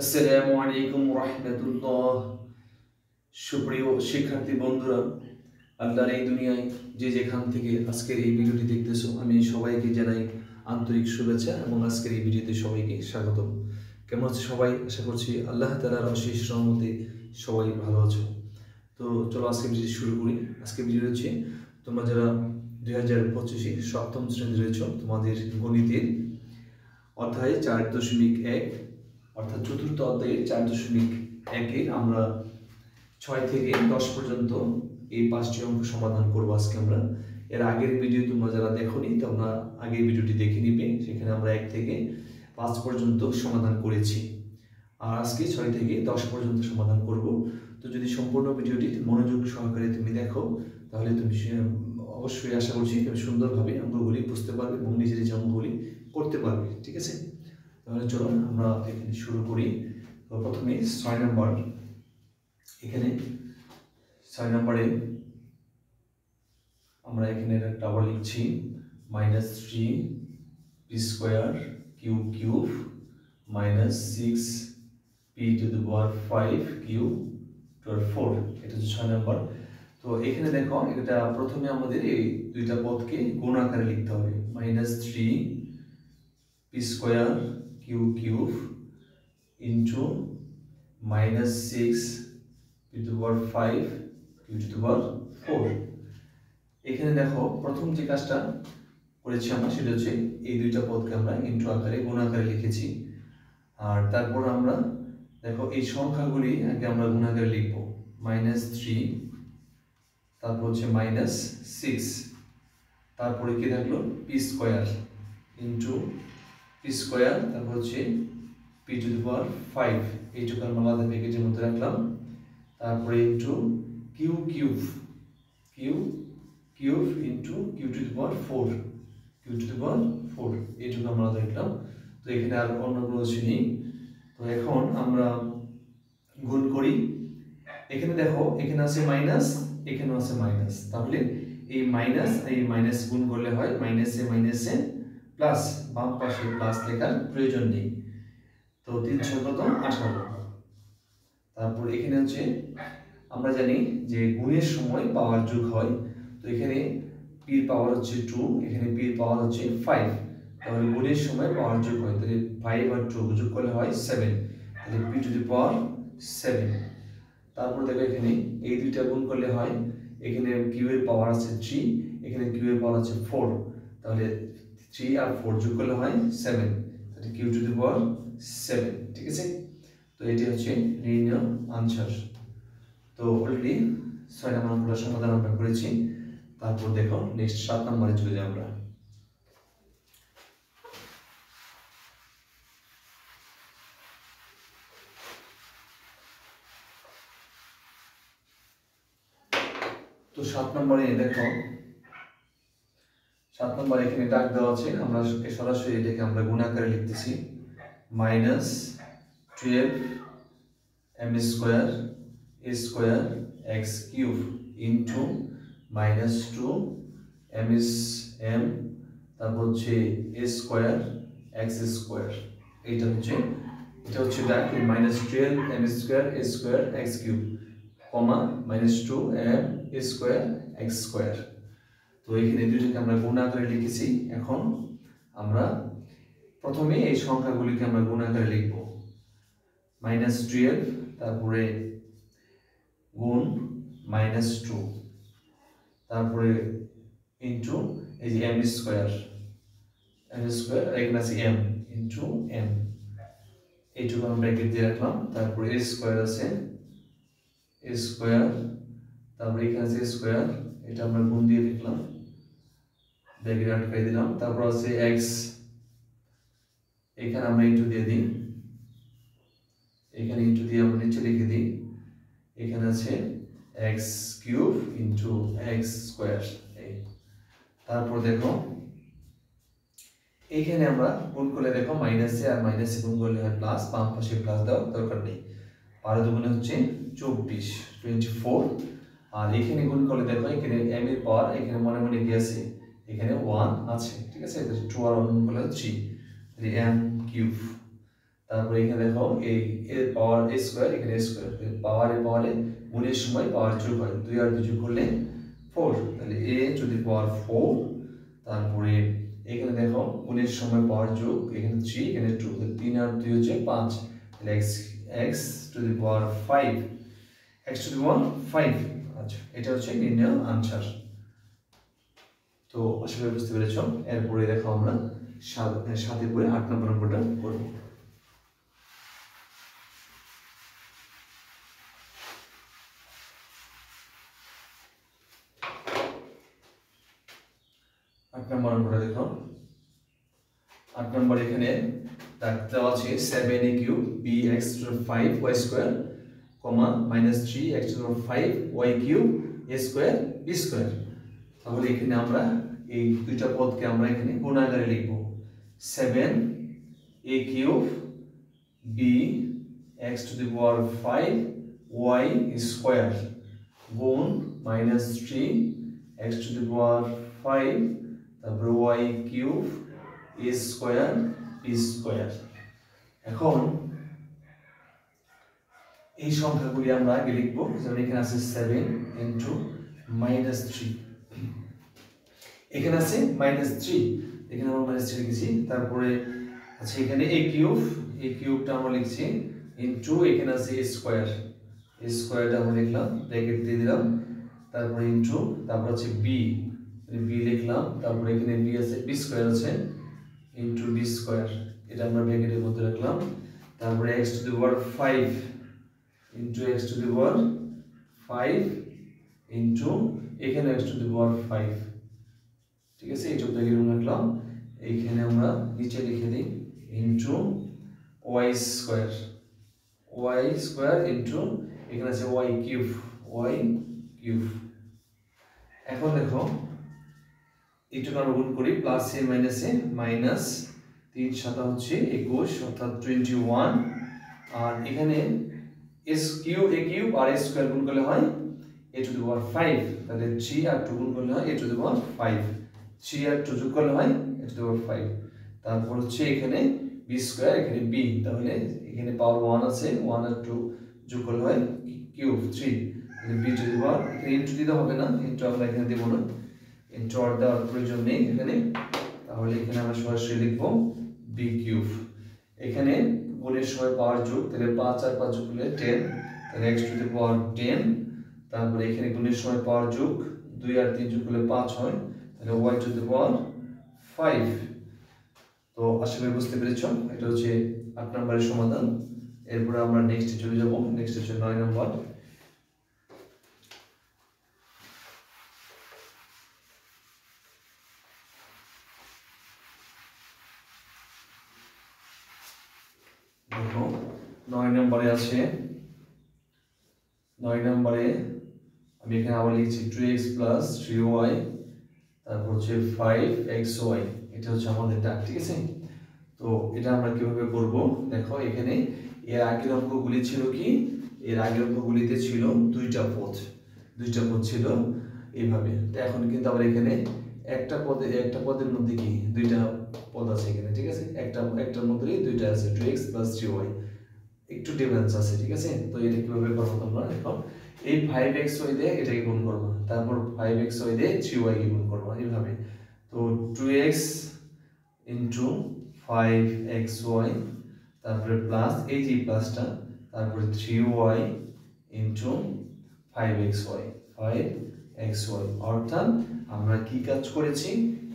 আসসালামু আলাইকুম রাহমাতুল্লাহ। সুপ্রিয় শিক্ষার্থী বন্ধুরা, আল্লাহর এই দুনিয়ায় যে যেখান থেকে আজকের এই ভিডিওটি দেখতেছো, আমি সবাইকে জানাই আন্তরিক শুভেচ্ছা এবং আজকের এই ভিডিওতে সবাইকে স্বাগতম। কেমন আছো সবাই? আশা করছি আল্লাহ তাআলার অশেষ রহমতে সবাই ভালো আছো। তো চলো আজকে ভিডিও শুরু করি। আজকে ভিডিও হচ্ছে তোমরা যারা 2025 সপ্তম শ্রেণী রয়েছ, তোমাদের গণিতের অধ্যায় 4.1 অর্থাৎ চতুর্থ অধ্যায়ের 4.1 আমরা 6 থেকে 10 পর্যন্ত এই 5টি অঙ্ক সমাধান করবো আজকে আমরা। এর আগের ভিডিও তোমরা যারা দেখোনি তোমরা আগের ভিডিওটি দেখে নিবে, সেখানে আমরা 1 থেকে 5 পর্যন্ত সমাধান করেছি। আর আজকে 6 থেকে 10 পর্যন্ত সমাধান করব। তো যদি সম্পূর্ণ ভিডিওটি মনোযোগ সহকারে তুমি দেখো, তাহলে তুমি অবশ্যই আশা করছি তুমি সুন্দরভাবে অঙ্কগুলি বুঝতে পারবে এবং নিজের যে অঙ্কগুলি করতে পারবে। ঠিক আছে, তাহলে চলো আমরা এখানে শুরু করি। তো প্রথমে 6 নম্বর, এখানে 6 নম্বরে আমরা এখানে একটা আবার লিখছি -3 p square cube cube -6 p to the power 5 cube to দি 4, এটা হচ্ছে 6 নম্বর। তো এখানে দেখো, এটা প্রথমে আমাদের এই দুইটা পদকে গুণ আকারে লিখতে হবে। -3 p square cube cube into -6 p to the power 5 cube to the power 4। এখানে দেখো প্রথম যে কাজটা করেছি আমরা সেটা হচ্ছে এই দুইটা পদকে আমরা ইনটু আকারে গুণ আকারে লিখেছি। আর তারপর আমরা দেখো এই সংখ্যাগুলি আগে আমরা গুণ আকারে লিখব। -3, তারপর হচ্ছে -6, তারপরে কি থাকলো p square into p square, তারপর হচ্ছে p টু দি পাওয়ার 5, এইটুকু আমরা আলাদা ব্র্যাকেটের মধ্যে রাখলাম। তারপরে into Q cube cube into Q to the power 4, Q to the power 4, এইটুকু আমরা দেখলাম। তো এখানে আর অন্য কোনো কিছু নেই। তো এখন আমরা গুণ করি। এখানে দেখো, এখানে আছে মাইনাস, এখানেও আছে মাইনাস, তাহলে এই মাইনাস গুণ করলে হয় মাইনাসে প্লাস, বাম পাশে প্লাস লেখার প্রয়োজন নেই। তো 3 কত 18। তারপর এখানে হচ্ছে আমরা জানি যে গুণের সময় পাওয়ার যোগ হয়। তো এখানে p এর পাওয়ার হচ্ছে 2, এখানে p এর পাওয়ার হচ্ছে 5, তাহলে গুণের সময় পাওয়ার যোগ হয়, তাহলে 5 আর 2 যোগ করলে হয় 7, তাহলে p টু দি পাওয়ার 7। তারপর দেখো এখানে এই দুইটা গুণ করলে হয়, এখানে q এর পাওয়ার আছে 3, এখানে q এর পাওয়ার আছে 4, তাহলে 3 আর 4 যোগ করলে হয় 7, তাহলে q টু দি পাওয়ার 7। ঠিক আছে, তো এটি হচ্ছে নির্ণয় আনসার। তো অলরেডি 6 নম্বর সমাধান আমরা করেছি। তারপর দেখো নেক্সট 7 নম্বরে চলে যাই আমরা। তো 7 নম্বরে দেখো, 7 নম্বরে এখানে দাগ দেওয়া আছে, আমরা সরাসরি এটাকে আমরা গুণ আকারে লিখতেছি। -12 m square a square x cube into -2 m, তারপর হচ্ছে a স্কয়ার x স্কয়ার, এটা হচ্ছে দাগ। -12 m square a square x cube comma -2 m a square x square. তো এখানে দুইটাকে আমরা গুণ আকারে লিখেছি। এখন আমরা প্রথমে এই সংখ্যাগুলিকে আমরা গুণ আকারে লিখব। -12, তারপরে গুণ -2, তারপরে ইনটু এই যে m স্কয়ার এখানে আছে m ইনটু m, এইটুকু আমরা ব্র্যাকেট দিয়ে রাখলাম। তারপরে a স্কয়ার আছে a স্কয়ার, তারপরে এখানে আছে স্কয়ার, এটা আমরা গুণ দিয়ে লিখলাম, ব্র্যাকেট আটকাই দিলাম। তারপর আছে x, এখানে আমরা ইনটু দিয়ে দিই, এখানে ইনটু দিয়ে আমরা নিচে লিখে দিই। এখানে আছে x cube into x square. তারপর দেখো এখানে আমরা গুণ করলে দেখো মাইনাসে আর মাইনাসে গুণ করলে হয় প্লাস, বাম পাশে প্লাস দেওয়ার দরকার নেই। 12 দুগুণে হচ্ছে 24, আর এখানে গুণ করলে দেখো এখানে m এর পাওয়ার এখানে মনে মনে কি আছে, এখানে 1 আছে। ঠিক আছে, 2 আর 1 গুণ করলে 3, তাহলে m কিউব। তারপরে এখানে দেখো এই এর পাওয়ার a স্কয়ার, এখানে a স্কয়ার, পাওয়ারে গুণের সময় পাওয়ার যোগ হয়, 2 আর 2 যোগ করলে 4, তাহলে a টু দি পাওয়ার 4। তারপরে এখানে দেখো গুণের সময় পাওয়ার যোগ, এখানে 3 এখানে 2, 3 আর 2 হচ্ছে 5, তাহলে x to the power 5, x to the power 5। আচ্ছা, এটা হচ্ছে নির্ণয় আনসার। তো আশা করি বুঝতে পেরেছো। এরপরে দেখো আমরা সাথে পরে 8 নম্বর অঙ্কটা করব। 8 নম্বর অঙ্কটা দেখো। 8 নম্বর এখানে রাখতে আছে 7a cube bx to the 5 y square, -3x to the 5 y cube a square b square. তাহলে এখানে আমরা এই দুইটা পদকে আমরা এখানে গুণাকারে লিখব। 7a cube bx two the power 5 y square গুণ -3x টু দি পাওয়ার 5 তারপর y cube a square b square. এখন এই সংখ্যাগুলি আমরা আগে লিখব। যেমন এখানে আছে 7 ইনটু -3, এখানে আছে -3, এখানে আমরা -3 লিখেছি। তারপরে আচ্ছা এখানে a কিউবটা আমরা লিখছি ইনটু এখানে আছে a স্কয়ারটা আমরা লিখলাম, ব্র্যাকেট দিয়ে দিলাম, তারপরে ইনটু, তারপর আছে b লিখলাম, তারপরে এখানে b আছে, b স্কয়ার আছে ইনটু b স্কয়ার, এটা আমরা ব্র্যাকেটের মধ্যে রাখলাম। তারপরে x to the power 5 into x to the power 5 into এখানে x টু দি পাওয়ার 5, ঠিক আছে, এটা ব্র্যাকেটের মধ্যে রাখলাম। এইখানে আমরা নিচে লিখে দিই ইনটু y স্কয়ার ইনটু এখানে আছে y কিউব। এখন দেখো এইটুকু আমরা গুণ করি, প্লাস এ মাইনাসে, মাইনাস 3 7 হচ্ছে 21 অর্থাৎ 21, আর এখানে a কিউব আর a স্কয়ার গুণ করলে হয় a টু দি পাওয়ার 5, তাহলে 3 আর 2 গুণ করলে হয় a টু দি পাওয়ার 5, 3 আর 2 যোগ করলে হয় a টু দি পাওয়ার 5। তারপর হচ্ছে এখানে b স্কয়ার, এখানে b, তাহলে এখানে পাওয়ার 1 আছে, 1 আর 2 যোগ করলে হয় কিউব 3, তাহলে b টু দি পাওয়ার, এখানে ইনটু দিতে হবে না, ইনটু আমরা এখানে দেব না, ইনটু আর দেওয়ার প্রয়োজন নেই এখানে। তাহলে এখানে আমরা সরাসরি লিখব b কিউব। এখানে গুণের সময় পাওয়ার যোগ, তাহলে 5 আর 5 যোগ করলে 10, তাহলে x টু দি পাওয়ার 10। তারপরে এখানে গুণের সময় পাওয়ার যোগ, 2 আর 3 যোগ করলে 5 হয়, তাহলে y টু দি পাওয়ার 5। তো আশা করি বুঝতে পেরেছো, এটা হচ্ছে 8 নম্বরের সমাধান। এরপর আমরা নেক্সটে চলে যাব, নেক্সট হচ্ছে 9 নম্বর। দেখো 9 নম্বরে আছে, 9 নম্বরে আমি এখানে আবার লিখছি 2x প্লাস 3y, তারপর হচ্ছে 5xy, এটা হচ্ছে আমাদের ডাক, ঠিক আছে। তো এটা আমরা কিভাবে করব, দেখো এখানে এর আগের অঙ্কগুলি ছিল কি, এর আগের অঙ্কগুলিতে ছিল দুইটা পদ ছিল এইভাবে। তো এখন কিন্তু আমরা এখানে একটা পদের মধ্যে কি দুইটা পদ আছে এখানে, ঠিক আছে, একটার মধ্যে দুইটা আছে, 2x প্লাস 3y, একটু ডিফারেন্স আছে, ঠিক আছে। তো এটা কিভাবে করবো তোমরা দেখো, এই 5xy দিয়ে এটাকে গুণ করবো, তারপর 5xy দিয়ে 3y কে গুণ করবো এইভাবে। তো 2x ইনটু 5xy, তারপরে প্লাস এই যে প্লাসটা, তারপরে 3y ইনটু 5xy, অর্থাৎ আমরা কি কাজ করেছি,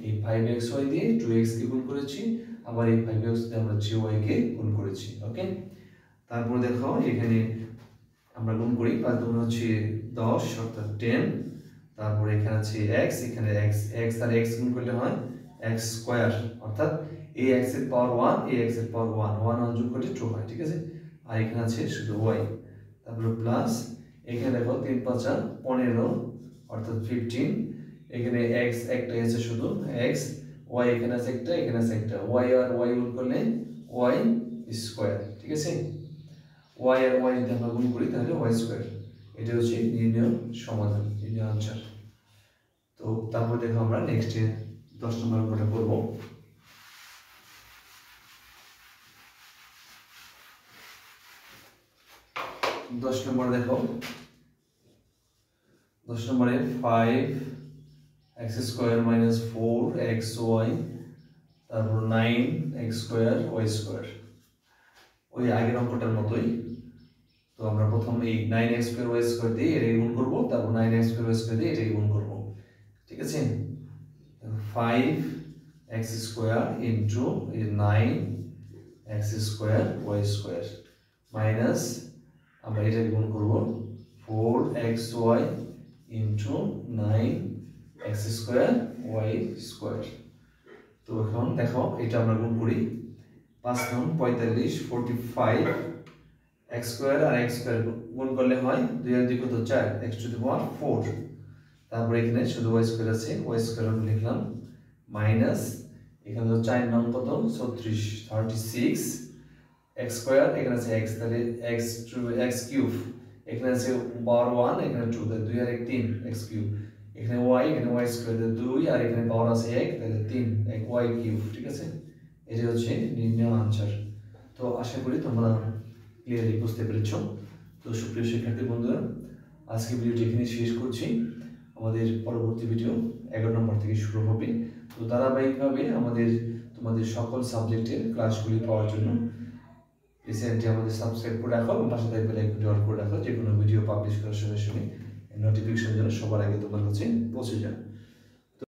এই 5xy দিয়ে 2x কে গুণ করেছি, আবার এই 5x দিয়ে আমরা 3y কে গুণ করেছি, ওকে। তারপর দেখো এখানে আমরা গুণ করি, 5 গুণ হচ্ছে 10 অর্থাৎ 10, তারপর এখানে আছে x, এখানে x আর x গুণ করলে হয় x স্কয়ার, অর্থাৎ এই x এর পাওয়ার 1, এই x এর পাওয়ার 1 যোগ করলে 2 হয়, ঠিক আছে। আর এখানে আছে শুধু y, তারপর প্লাস এখানে দেখো 3 5 15 অর্থাৎ 15, এখানে x একটাই আছে শুধু x, y এখানে আছে একটা, এখানে আছে একটা, y আর y গুণ করলে y স্কয়ার, ঠিক আছে। y আর y যদি আমরা গুণ করি তাহলে y স্কয়ার, এটা হচ্ছে নির্ণয় সমাধান, নির্ণয় আনসার। তো তারপর দেখো আমরা নেক্সটে 10 নম্বর অঙ্কটা করব। 10 নম্বর দেখো, 10 নম্বরে 5 x স্কয়ার মাইনাস 4 xy, তারপর 9 x স্কয়ার y স্কয়ার। ওই আগের অঙ্কটার মতোই। তো আমরা প্রথম এই 9x স্কয়ার y স্কয়ার দিয়ে এটাকে গুণ করব, তারপর 9x স্কয়ার y স্কয়ার দিয়ে এটাকে গুণ করব, ঠিক আছে? 5x square into 9x square y square minus আমরা এটাকে গুণ করব 4xy into 9x square y square. তো এখন দেখো এটা আমরা গুণ করি, 5 9 45 45 x স্কয়ার আর x স্কয়ার গুণ করলে হয় 2 আর 2 কত 4 x টু দি পাওয়ার 4। তারপর এখানে শুধু y স্কয়ার আছে, y স্কয়ার আমরা লিখলাম মাইনাস এখানে তো 4 9 কত 36 36 x স্কয়ার, এখানে আছে x, তাহলে x টু x কিউব, এখানে আছে পাওয়ার 1, এখানে 2, তাহলে 2 আর 1 3 x কিউব, এখানে y, এখানে y স্কয়ার, তাহলে 2 আর এখানে পাওয়ার আছে 1, তাহলে 3 1 y কিউব, ঠিক আছে? এটা হচ্ছে নির্ণয় আনসার। তো আশা করি তোমরা ক্লিয়ারলি বুঝতে পেরেছো। তো সুপ্রিয় শিক্ষার্থী বন্ধুরা, আজকে ভিডিওটি এখানে শেষ করছি। আমাদের পরবর্তী ভিডিও 11 নম্বর থেকে শুরু হবে। তো ধারাবাহিকভাবে তোমাদের সকল সাবজেক্টের ক্লাসগুলি পাওয়ার জন্য চ্যানেলটি আমাদের সাবস্ক্রাইব করে রাখো এবং পাশে থাকা বেল আইকনটি অন করে রাখো, যে কোনো ভিডিও পাবলিশ করার সঙ্গে সঙ্গে নোটিফিকেশন যেন সবার আগে তোমার কাছে পৌঁছে যায়।